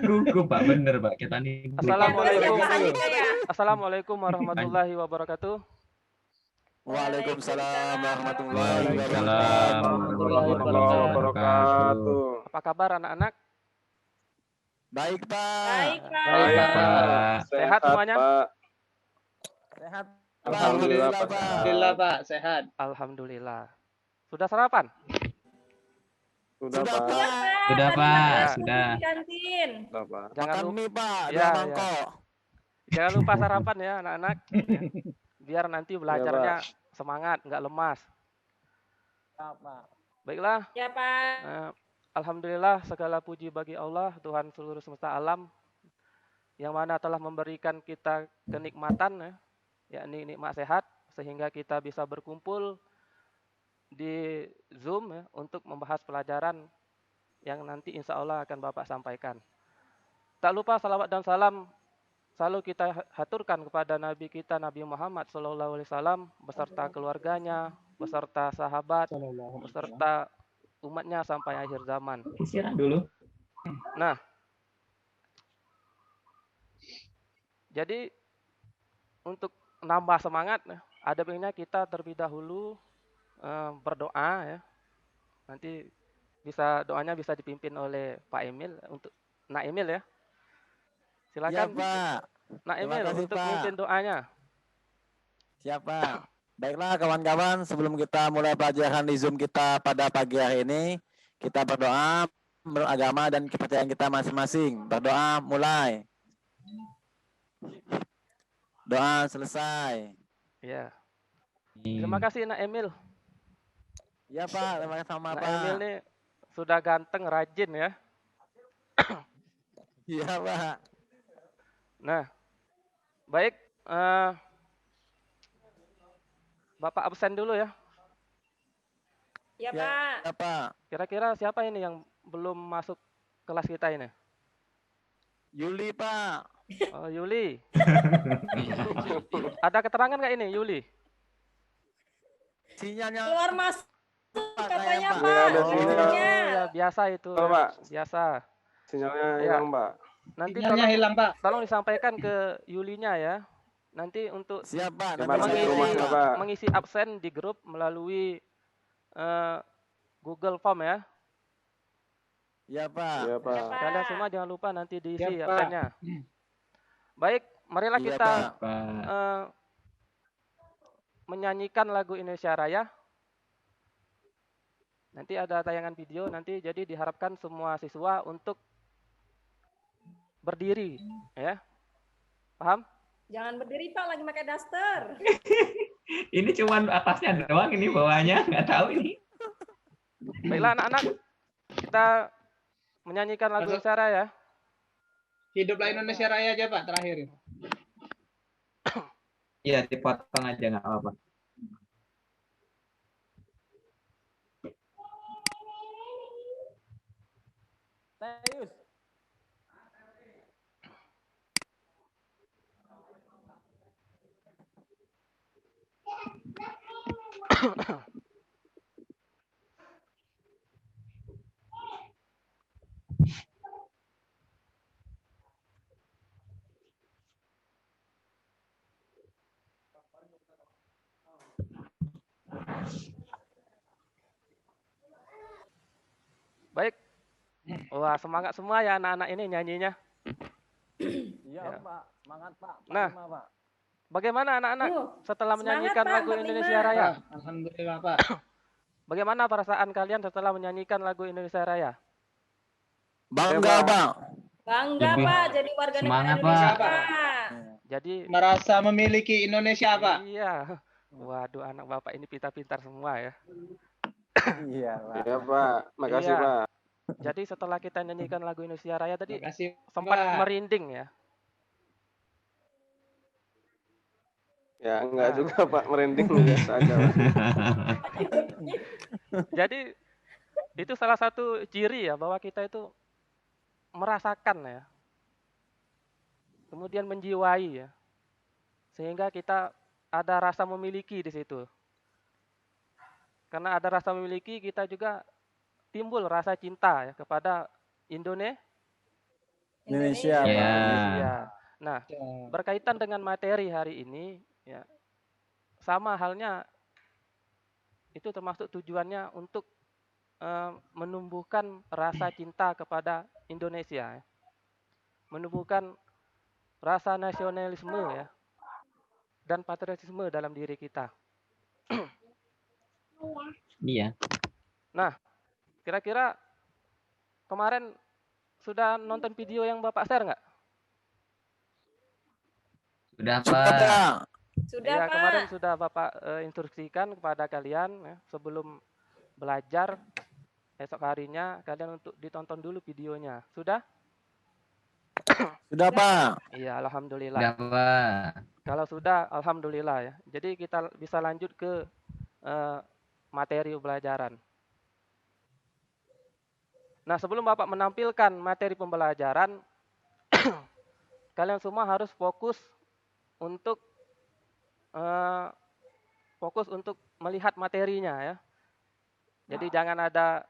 Gugup Pak, bener Pak. Kita nih Assalamualaikum. Ya. Assalamualaikum warahmatullahi wabarakatuh. Waalaikumsalam warahmatullahi Waalaikumsalam wabarakatuh. warahmatullahi wabarakatuh. Apa kabar anak-anak? Baik, Pak. Baik, Pak. Baik Pak. Sehat semuanya? Pak. Sehat. Alhamdulillah, Pak. Alhamdulillah Pak, sehat. Alhamdulillah. Sudah sarapan? Sudah, Sudah, Pak. Pak. Sudah Tadi Pak, makan sudah. di kantin. Sudah, Pak. Jangan Makan lupa, mie, Pak. Ya, Dua ya. mangkok. jangan lupa sarapan ya anak-anak. Biar nanti belajarnya semangat, nggak lemas. Baiklah. Ya, Pak. Alhamdulillah segala puji bagi Allah Tuhan seluruh semesta alam yang mana telah memberikan kita kenikmatan ya, yakni nikmat sehat sehingga kita bisa berkumpul di Zoom ya, untuk membahas pelajaran yang nanti insya Allah akan Bapak sampaikan. Tak lupa salawat dan salam selalu kita haturkan kepada Nabi kita Nabi Muhammad SAW beserta keluarganya, beserta sahabat, beserta umatnya sampai akhir zaman. Istirahat dulu. Nah, jadi untuk nambah semangat, ada baiknya kita terlebih dahulu berdoa ya. Nanti doanya bisa dipimpin oleh Pak Emil untuk Nak Emil ya. Silakan Ya, Pak. Nak Terima Emil kasih, untuk Pak. pimpin doanya. Siapa? Baiklah kawan-kawan, sebelum kita mulai pelajaran di Zoom kita pada pagi hari ini, kita berdoa menurut agama dan kepercayaan kita masing-masing. Berdoa mulai. Doa selesai. Ya. Terima kasih Nak Emil. Ya, Pak, terima kasih sama Nak Pak. Emil nih sudah ganteng, rajin ya. Iya, Pak. Nah, baik. Bapak absen dulu ya. Ya, Ya, Pak. ya, Pak. Kira-kira siapa ini yang belum masuk kelas kita ini? Yuli, Pak. Oh, Yuli. Ada keterangan nggak ini, Yuli? Sinyalnya Keluar masuk katanya, Pak. Pak. Nggak ada Oh, sinyal. ya biasa itu. Halo, Pak. Biasa. Sinyalnya Ya. hilang, Pak. Nanti Sinyalnya hilang Pak. tolong disampaikan ke Yulinya ya. Nanti untuk Siapa? Coba Nanti di saya- rumahnya, Pak. mengisi absen di grup melalui Google Form ya. Ya, Pak. Iya, Pak. Ya, Pak. Kalian semua jangan lupa nanti diisi Ya, Pak. absennya. Baik, marilah Iya, kita Pak. Pak. menyanyikan lagu Indonesia Raya. Nanti ada tayangan video nanti, jadi diharapkan semua siswa untuk berdiri ya. Paham? Jangan berdiri, Pak. Lagi pakai daster. Ini cuman atasnya doang, ini bawahnya nggak tahu ini. Baiklah anak-anak, kita menyanyikan lagu Indonesia Raya. Hiduplah Indonesia Raya aja Pak terakhir. Iya, dipotong aja nggak apa-apa. Teus. Baik. Wah, semangat semua ya anak-anak ini nyanyinya. Iya, Ya. Pak. Semangat, Pak. Nah. Pak. Bagaimana anak-anak setelah Semangat, menyanyikan Pak, lagu 45. Indonesia Raya? Pak, alhamdulillah Pak. Bagaimana perasaan kalian setelah menyanyikan lagu Indonesia Raya? Bangga, Ya, Pak. Pak. Bangga, Lebih Pak. Jadi warga negara semangat, Indonesia, Pak. Pak. Jadi Merasa memiliki Indonesia Pak. iya. Waduh, anak Bapak ini pintar-pintar semua ya. Iya, Pak. Iya, Pak. Makasih, Iya. Pak. Jadi setelah kita nyanyikan lagu Indonesia Raya tadi Terima kasih sempat Pak. merinding ya. Ya, enggak Nah. juga, Pak. Merinding biasa aja, Pak. Jadi itu salah satu ciri ya bahwa kita itu merasakan ya. Kemudian menjiwai ya. Sehingga kita ada rasa memiliki di situ. Karena ada rasa memiliki, kita juga timbul rasa cinta ya kepada Indonesia, Indonesia. Pak. Ya. Indonesia. Nah, Ya. berkaitan dengan materi hari ini, ya sama halnya itu termasuk tujuannya untuk menumbuhkan rasa cinta kepada Indonesia, ya. Menumbuhkan rasa nasionalisme ya dan patriotisme dalam diri kita. Iya. Nah, kira-kira kemarin sudah nonton video yang Bapak share nggak? Sudah, Sudah, Pak. Pak. Sudah, Ya, Pak. kemarin sudah Bapak instruksikan kepada kalian ya, sebelum belajar esok harinya kalian untuk ditonton dulu videonya. Sudah? Sudah, Pak. Iya, alhamdulillah. Sudah, Pak. Kalau sudah, alhamdulillah ya. Jadi kita bisa lanjut ke materi pembelajaran. Nah, sebelum Bapak menampilkan materi pembelajaran, kalian semua harus fokus untuk melihat materinya ya. Jadi jangan ada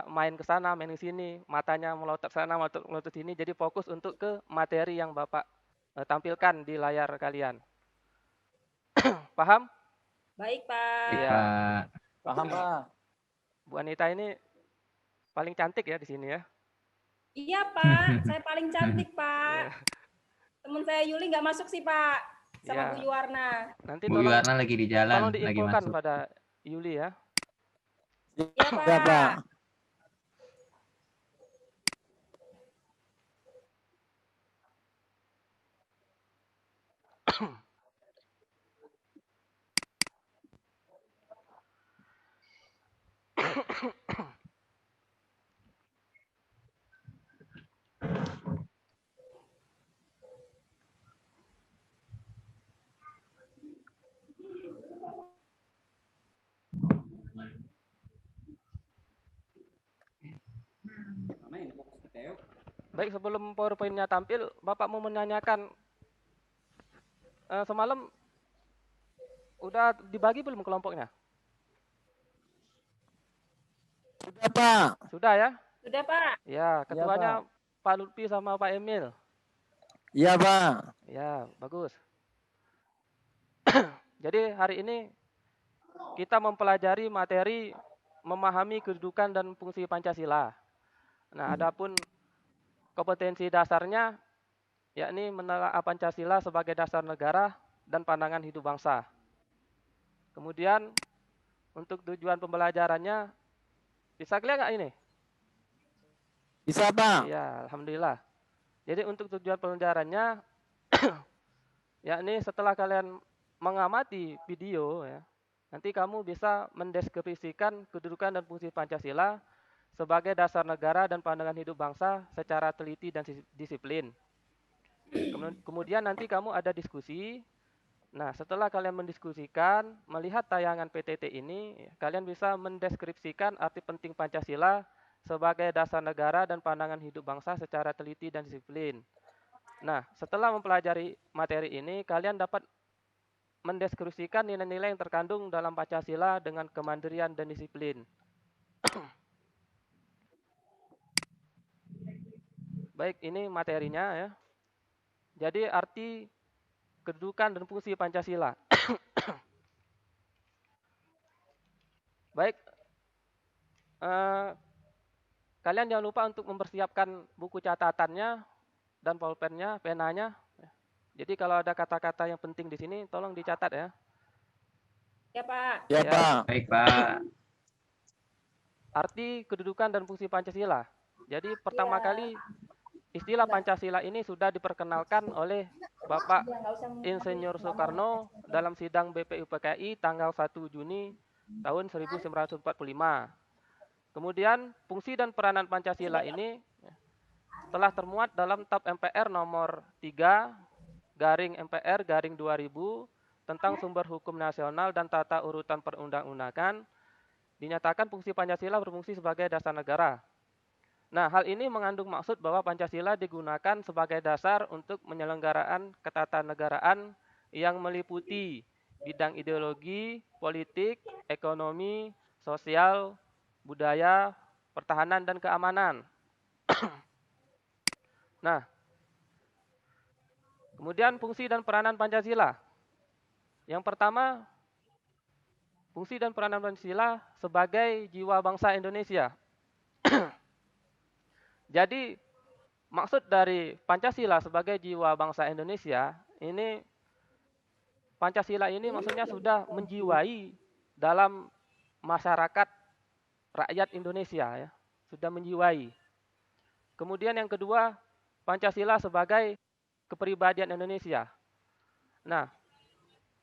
main ke sana, main ke sini, matanya melotot sana, melotot sini. Jadi fokus untuk ke materi yang Bapak tampilkan di layar kalian. Paham? Baik, Pak. Baik, Iya. Pak. Paham, Pak. Bu Anita ini paling cantik ya di sini ya. Iya, Pak. Saya paling cantik, Pak. Iya. Temen saya Yuli nggak masuk sih, Pak. Sama Iya. Bu Yuwarna. Nanti Bu Yuwarna lagi di jalan, tolong lagi diinfokan masuk. pada Yuli ya. Iya, Pak. Sudah, Pak. Baik, sebelum PowerPoint-nya tampil, Bapak mau menanyakan semalam udah dibagi belum kelompoknya? Sudah, Pak. Sudah ya? Sudah, Pak. Ya, ketuanya Pak Lutfi sama Pak Emil. Iya, Pak. Ya, bagus. Jadi hari ini kita mempelajari materi memahami kedudukan dan fungsi Pancasila. Nah, adapun kompetensi dasarnya yakni menelaah Pancasila sebagai dasar negara dan pandangan hidup bangsa. Kemudian untuk tujuan pembelajarannya bisa kelihatan nggak ini? Bisa, Pak. Iya, alhamdulillah. Jadi untuk tujuan pembelajarannya yakni setelah kalian mengamati video ya, nanti kamu bisa mendeskripsikan kedudukan dan fungsi Pancasila sebagai dasar negara dan pandangan hidup bangsa secara teliti dan disiplin. Kemudian nanti kamu ada diskusi. Nah, setelah kalian mendiskusikan, melihat tayangan PTT ini, kalian bisa mendeskripsikan arti penting Pancasila sebagai dasar negara dan pandangan hidup bangsa secara teliti dan disiplin. Nah, setelah mempelajari materi ini, kalian dapat mendeskripsikan nilai-nilai yang terkandung dalam Pancasila dengan kemandirian dan disiplin. Baik, ini materinya ya. Jadi arti kedudukan dan fungsi Pancasila. Baik, kalian jangan lupa untuk mempersiapkan buku catatannya dan pulpennya, penanya. Jadi kalau ada kata-kata yang penting di sini, tolong dicatat ya. Ya, Pak. Ya, Ya. Pak. Baik, Pak. Arti kedudukan dan fungsi Pancasila. Jadi pertama Ya. kali istilah Pancasila ini sudah diperkenalkan oleh Bapak Ya, nggak usah Insinyur Soekarno dalam sidang BPUPKI tanggal 1 Juni tahun 1945. Kemudian fungsi dan peranan Pancasila ini telah termuat dalam TAP MPR nomor 3 garing MPR garing 2000 tentang sumber hukum nasional dan tata urutan perundang-undangan. Dinyatakan fungsi Pancasila berfungsi sebagai dasar negara. Nah, hal ini mengandung maksud bahwa Pancasila digunakan sebagai dasar untuk penyelenggaraan ketatanegaraan yang meliputi bidang ideologi, politik, ekonomi, sosial, budaya, pertahanan dan keamanan. Nah, kemudian fungsi dan peranan Pancasila. Yang pertama, fungsi dan peranan Pancasila sebagai jiwa bangsa Indonesia. Jadi, maksud dari Pancasila sebagai jiwa bangsa Indonesia, ini Pancasila ini maksudnya sudah menjiwai dalam masyarakat rakyat Indonesia, ya, sudah menjiwai. Kemudian yang kedua, Pancasila sebagai kepribadian Indonesia. Nah,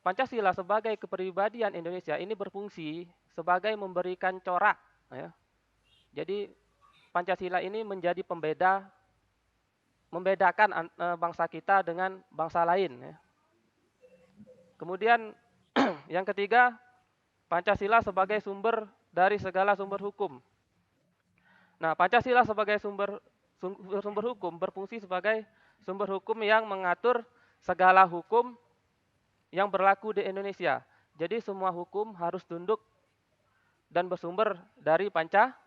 Pancasila sebagai kepribadian Indonesia ini berfungsi sebagai memberikan corak, ya. Jadi Pancasila ini menjadi membedakan bangsa kita dengan bangsa lain, ya. Kemudian yang ketiga, Pancasila sebagai sumber dari segala sumber hukum. Nah, Pancasila sebagai sumber hukum berfungsi sebagai sumber hukum yang mengatur segala hukum yang berlaku di Indonesia. Jadi semua hukum harus tunduk dan bersumber dari Pancasila.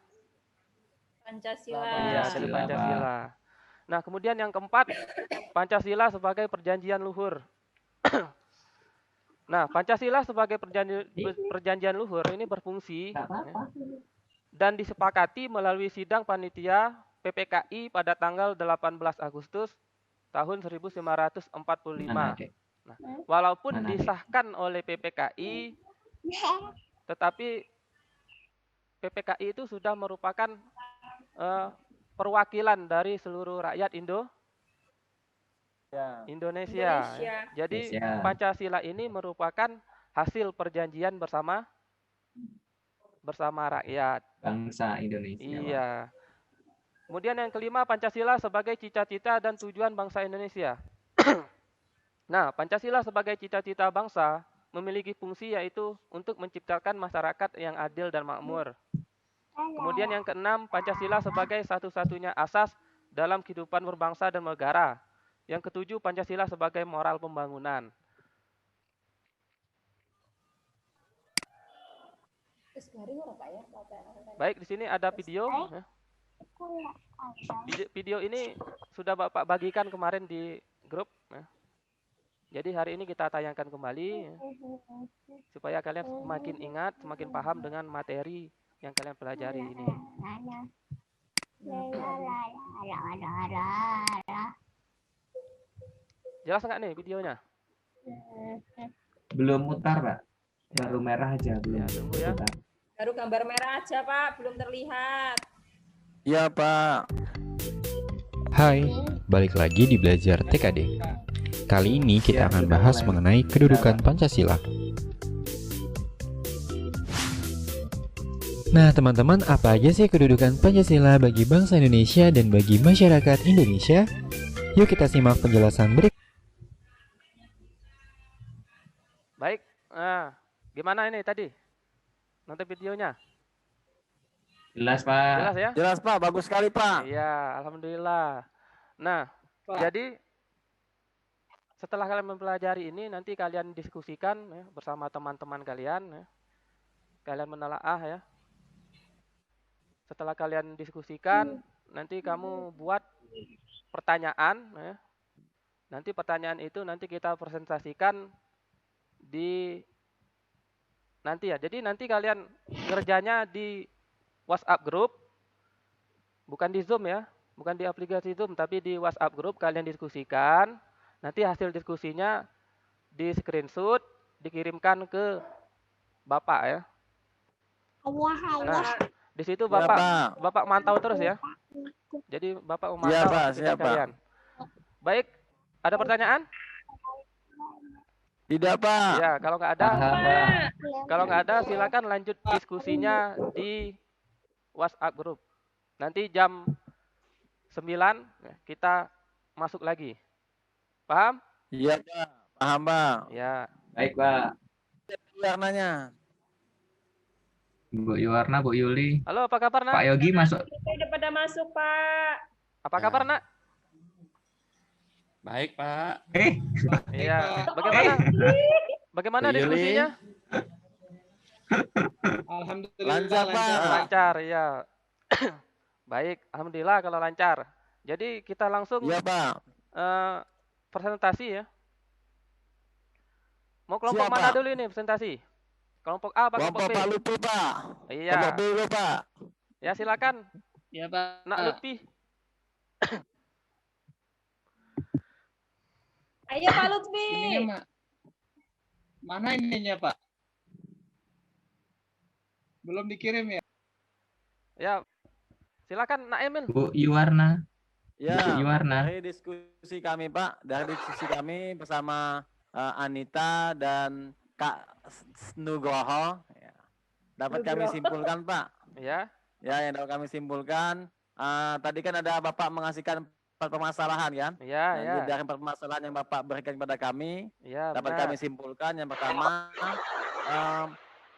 Iya, dari Pancasila. Nah, kemudian yang keempat, Pancasila sebagai perjanjian luhur. Nah, Pancasila sebagai perjanjian luhur ini berfungsi, ya, dan disepakati melalui sidang panitia PPKI pada tanggal 18 Agustus tahun 1945. Nah, walaupun disahkan oleh PPKI, tetapi PPKI itu sudah merupakan perwakilan dari seluruh rakyat Indonesia. Jadi Pancasila ini merupakan hasil perjanjian bersama rakyat Bangsa Indonesia. Iya. Kemudian yang kelima, Pancasila sebagai cita-cita dan tujuan bangsa Indonesia. Nah, Pancasila sebagai cita-cita bangsa memiliki fungsi yaitu untuk menciptakan masyarakat yang adil dan makmur. Kemudian yang keenam, Pancasila sebagai satu-satunya asas dalam kehidupan berbangsa dan negara. Yang ketujuh, Pancasila sebagai moral pembangunan. Baik, di sini ada video. Video ini sudah Bapak bagikan kemarin di grup. Jadi hari ini kita tayangkan kembali supaya kalian semakin ingat, semakin paham dengan materi yang kalian pelajari ini. Jelas nggak nih videonya? Belum mutar, Pak. Baru merah aja, belum. Ya, tunggu ya. mutar. Baru gambar merah aja, Pak, belum terlihat. Iya, Pak. Hai, balik lagi di Belajar TKD. Kali ini kita akan bahas mengenai kedudukan Pancasila. Nah, teman-teman, apa aja sih kedudukan Pancasila bagi bangsa Indonesia dan bagi masyarakat Indonesia? Yuk kita simak penjelasan berikut. Baik, nah, gimana ini tadi? Nonton videonya? Jelas, Pak. Jelas ya? Jelas, Pak. Bagus sekali, Pak. Iya, alhamdulillah. Nah, jadi setelah kalian mempelajari ini, nanti kalian diskusikan ya, bersama teman-teman kalian. Ya. Kalian menelaah ya. Setelah kalian diskusikan, nanti kamu buat pertanyaan. Ya. Nanti pertanyaan itu nanti kita presentasikan di nanti ya. Jadi nanti kalian ngerjanya di WhatsApp group, bukan di Zoom ya, bukan di aplikasi Zoom, tapi di WhatsApp group kalian diskusikan. Nanti hasil diskusinya di screenshot, dikirimkan ke Bapak ya. Nah, di situ Bapak mantau terus ya. Jadi Bapak memantau aktivitas kalian. Baik, ada pertanyaan? Tidak, Pak. Ya, kalau nggak ada, silakan lanjut diskusinya di WhatsApp group. Nanti jam 9 kita masuk lagi. Paham? Iya, Pak. Paham, Pak. Ya. Baik, Pak. Warnanya. Bu Yuwarna, Bu Yuli. Halo, apa kabar, Nak? Pak Yogi masuk. Kita udah pada masuk, Pak. Apa kabar, Nak? Baik, Pak. Iya. Bagaimana Bu Yuli. diskusinya? Alhamdulillah Lancar, Pak. Lancar, ya. Baik, alhamdulillah kalau lancar. Jadi kita langsung Iya, Pak. presentasi ya. Mau kelompok Siap, mana Pak. dulu ini presentasi? Kelompok A apa kelompok Kelompok B? Pak Lutfi, Pak. Iya. Kelompok B dulu, Pak. Ya silakan, Ya Pak. Nak Lutfi. Ayo Pak Lutfi. Ininya Mak. Mana ininya Pak? Belum dikirim ya? Ya, silakan Nak Emil. Bu Yuwarna. Ya, Yuwarna. dari diskusi kami, Pak. Dari diskusi kami bersama Anita dan Kak Nugroho. Ya. Dapat kami Nugroho. simpulkan, Pak. Ya, Ya, yang dapat kami simpulkan. Tadi kan ada Bapak mengasihkan permasalahan kan? ya, Nah, ya, dari permasalahan yang Bapak berikan kepada kami, ya, dapat benar. kami simpulkan yang pertama,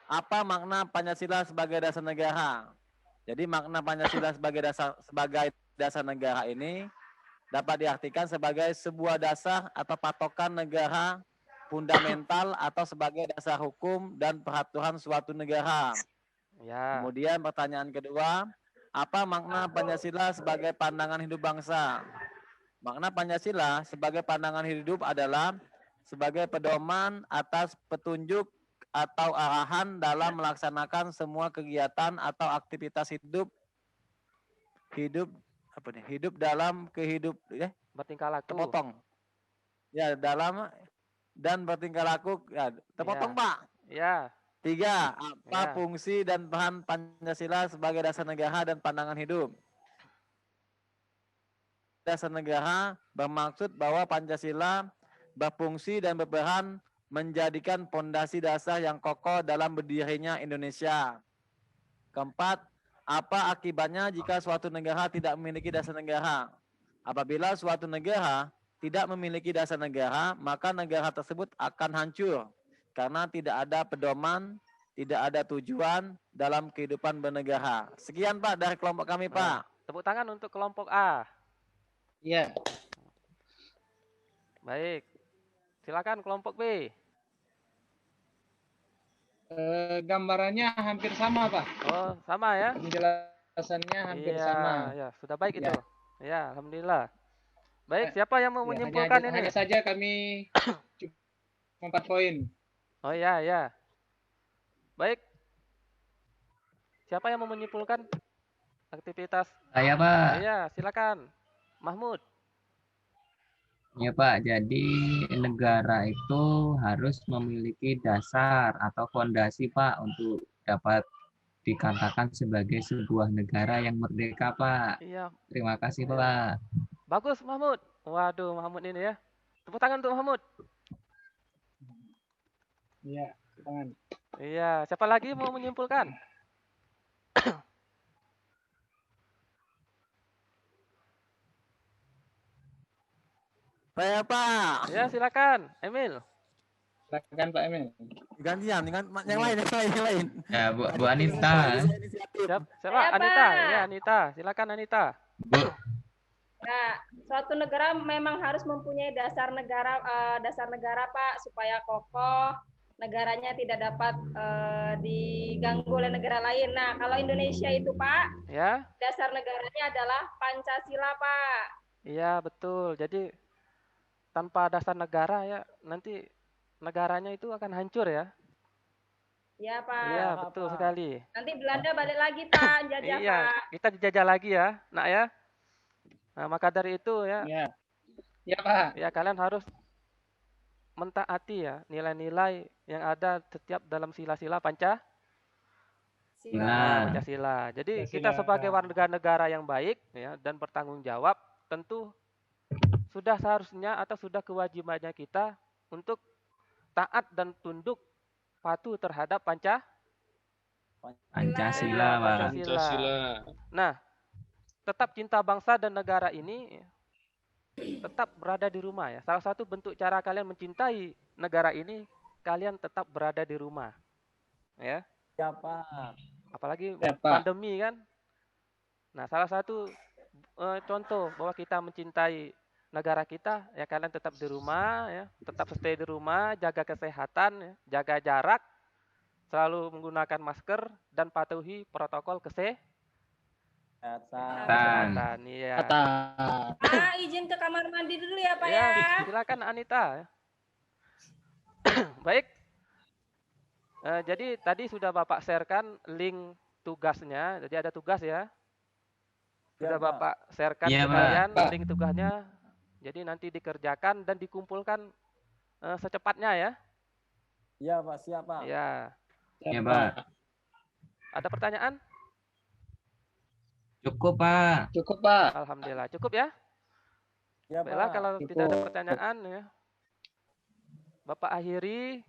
apa makna Pancasila sebagai dasar negara? Jadi makna Pancasila sebagai dasar negara ini dapat diartikan sebagai sebuah dasar atau patokan negara fundamental atau sebagai dasar hukum dan peraturan suatu negara. Ya, Kemudian pertanyaan kedua, apa makna Pancasila sebagai pandangan hidup bangsa? Makna Pancasila sebagai pandangan hidup adalah sebagai pedoman atas petunjuk atau arahan dalam melaksanakan semua kegiatan atau aktivitas hidup dalam bertingkah laku. terpotong. Ya, dalam dan bertingkah laku terpotong, Ya. Pak. Ya, 3. Apa Ya. fungsi dan peran Pancasila sebagai dasar negara dan pandangan hidup? Dasar negara bermaksud bahwa Pancasila berfungsi dan berperan menjadikan pondasi dasar yang kokoh dalam berdirinya Indonesia. 4. Apa akibatnya jika suatu negara tidak memiliki dasar negara? Apabila suatu negara tidak memiliki dasar negara, maka negara tersebut akan hancur karena tidak ada pedoman, tidak ada tujuan dalam kehidupan bernegara. Sekian, Pak, dari kelompok kami, Pak. tepuk tangan untuk kelompok A. Iya. Baik. Silakan kelompok B. Gambarannya hampir sama Pak. Oh, sama ya? Penjelasannya hampir Iya, sama. ya, sudah baik Ya. itu. Ya, alhamdulillah. Baik, siapa yang mau Ya, menyimpulkan ini? hanya saja kami cuma 4 poin. Oh ya, ya. Baik. Siapa yang mau menyimpulkan aktivitas? Saya Pak. Iya, silakan. Mahmud. Ya Pak, jadi negara itu harus memiliki dasar atau fondasi Pak untuk dapat dikatakan sebagai sebuah negara yang merdeka Pak. Iya, Terima kasih Pak. bagus Mahmud. Waduh, Mahmud ini ya. Tepuk tangan untuk Mahmud. Iya, tangan. Iya, siapa lagi mau menyimpulkan? Saya, Pak. Ya, silakan. Emil. Silakan Pak Emil. Gantian dengan yang lain, yang lain. Ya Bu Anita. Siapa? Saya, Anita. Pak. Ya, Anita. Silakan Anita. Bu, Nah, suatu negara memang harus mempunyai dasar negara Pak supaya kokoh, negaranya tidak dapat diganggu oleh negara lain. Nah, kalau Indonesia itu Pak, Ya. dasar negaranya adalah Pancasila Pak. Iya, betul. Jadi tanpa dasar negara ya nanti negaranya itu akan hancur ya. Ya Pak. Iya, betul sekali. Nanti Belanda balik lagi Pak, jajah Iya, Pak. kita dijajah lagi ya, Nak ya. Nah, maka dari itu ya, Iya. Ya Pak. ya kalian harus mentaati ya nilai-nilai yang ada setiap dalam sila-sila Pancasila. Nah. Pancasila. Jadi Pancasila. kita sebagai warga negara yang baik ya dan bertanggung jawab tentu sudah seharusnya atau sudah kewajibannya kita untuk taat dan tunduk patuh terhadap Pancasila Pak. Pancasila. Nah, tetap cinta bangsa dan negara ini tetap berada di rumah ya. Salah satu bentuk cara kalian mencintai negara ini, kalian tetap berada di rumah. Ya. Ya, Pak. Apalagi Ya, Pak. pandemi kan. Nah, salah satu contoh bahwa kita mencintai negara kita, ya kalian tetap di rumah ya, tetap stay di rumah, jaga kesehatan, ya, jaga jarak, selalu menggunakan masker dan patuhi protokol Kesehatan. Iya. Pak, izin ke kamar mandi dulu ya Pak Ya, ya. silakan Anita. Baik. Jadi tadi sudah Bapak sharekan link tugasnya. Jadi ada tugas ya. Sudah Bapak sharekan Iya, ke Pak. kalian link tugasnya. Jadi nanti dikerjakan dan dikumpulkan secepatnya ya. Iya Pak, siap Pak. Ya. Ya, Pak. Ada pertanyaan? Cukup, Pak. Cukup, Pak. Alhamdulillah. Cukup ya? Iya Baiklah, Pak. kalau tidak ada pertanyaan ya. Bapak akhiri.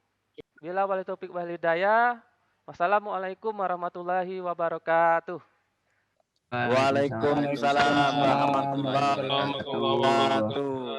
Bila wali taufiq wal hidayah. Wassalamualaikum warahmatullahi wabarakatuh. Waalaikumsalam warahmatullahi wabarakatuh.